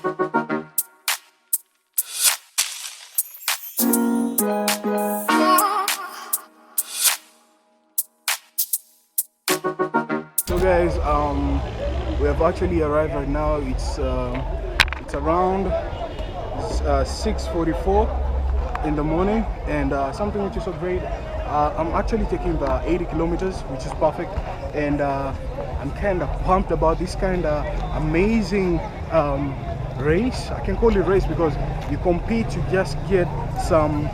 So guys, we have actually arrived right now. It's around 6:44 in the morning, and something which is so great. I'm actually taking the 80 kilometers, which is perfect, and I'm kind of pumped about this kind of amazing race. I can call it race because you compete to just get some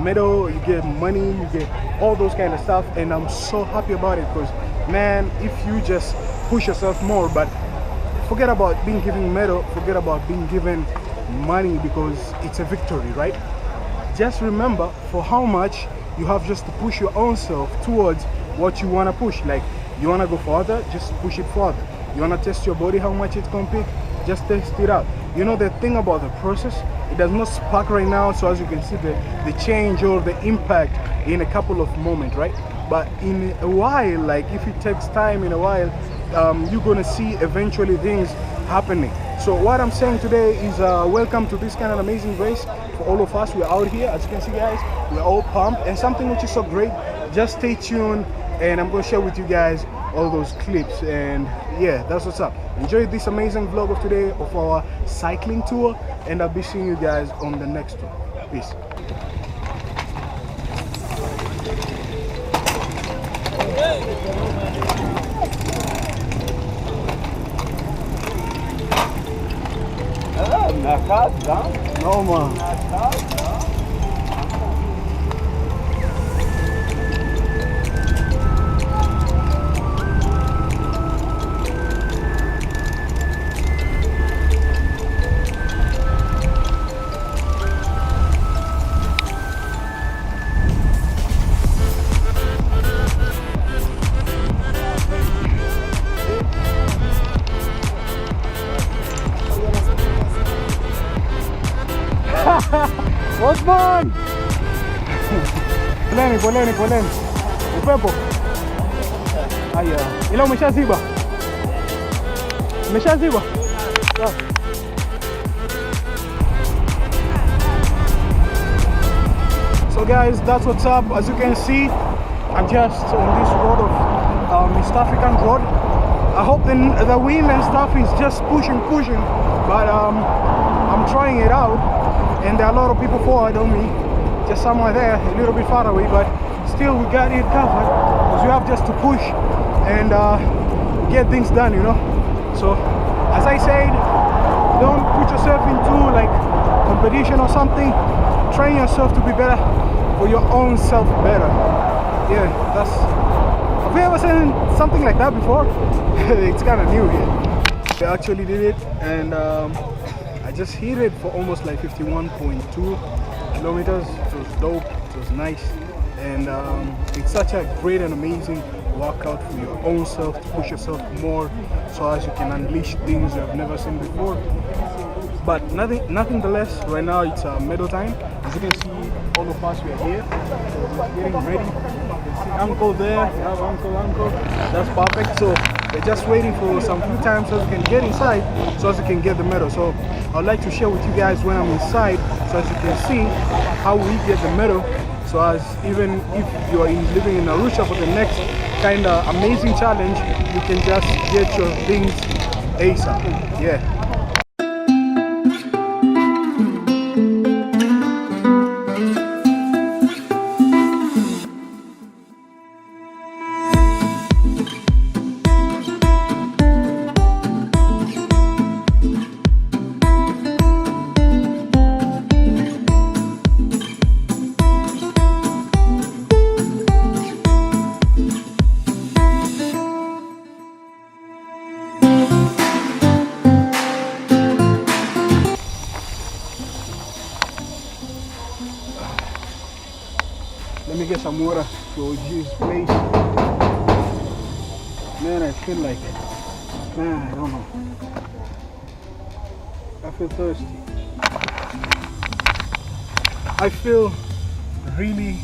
medal, you get money, you get all those kind of stuff, and I'm so happy about it because, man, if you just push yourself more, but forget about being given medal, forget about being given money because it's a victory, right? Just remember for how much you have just to push your own self towards what you want to push. Like, you want to go further, just push it further. You want to test your body, how much it can pick, just test it out. You know, the thing about the process, it does not spark right now, so as you can see the change or the impact in a couple of moments, right? But in a while, like if it takes time, in a while, you're gonna see eventually things happening. So what I'm saying today is welcome to this kind of amazing race for all of us. We're out here, as you can see, guys, we're all pumped, and something which is so great, just stay tuned and I'm gonna share with you guys all those clips, and yeah, that's what's up. Enjoy this amazing vlog of today of our cycling tour, and I'll be seeing you guys on the next one. Peace. No, man. Osman! Poleni. Upepo. Haya. Ila umeshaziba? Umeshaziba? Yeah. So guys, that's what's up. As you can see, I'm just on this road of East African road. I hope the wind and stuff is just pushing, but I'm trying it out. And there are a lot of people forward on me, just somewhere there, a little bit far away, but still we got it covered because we have just to push and get things done, you know. So as I said, don't put yourself into like competition or something. Train yourself to be better for your own self better. Yeah, that's, have you ever seen something like that before? It's kind of new here. I actually did it, and I just hit it for almost like 51.2 kilometers. It was dope, it was nice, and it's such a great and amazing workout for your own self, to push yourself more so as you can unleash things you have never seen before. But nothing the less, right now it's medal time. As you can see, all of us, we are here, so we're getting ready. You can see uncle there, you have uncle, that's perfect. So we're just waiting for some few times so we can get inside, so as you can get the medal. So I'd like to share with you guys when I'm inside, so as you can see how we get the medal. So as even if you are living in Arusha for the next kind of amazing challenge, you can just get your things ASAP. Yeah. Let me get some water to use place. Man, I feel like, man, I don't know. I feel thirsty. I feel really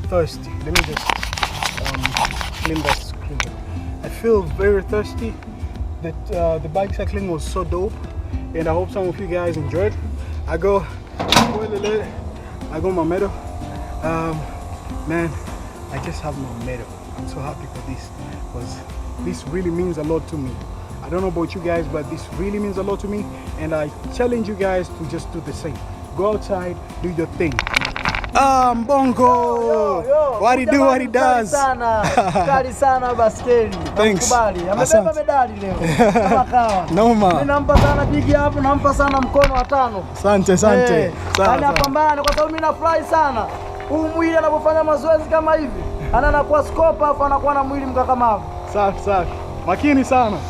thirsty. Let me just clean that screen. I feel very thirsty. That the bike cycling was so dope. and I hope some of you guys enjoyed. I got my medal. Man, I just have my medal. I'm so happy for this because this really means a lot to me. I don't know about you guys, but this really means a lot to me, and I challenge you guys to just do the same. Go outside, do your thing. Bongo! What he do, what he does. Kali sana baskeli. Thanks. Amebeba medali leo. Kama kawa. Noma. Mimi nampa sana bigi hapo, nampa sana mkono wa 5. Asante. Anapambana kwa sababu mimi nafurahi sana. Huu mwili anapofanya mazoezi kama hivi, anakuwa scope afu anakuwa na mwili mkakamavu. Safi. Makini sana.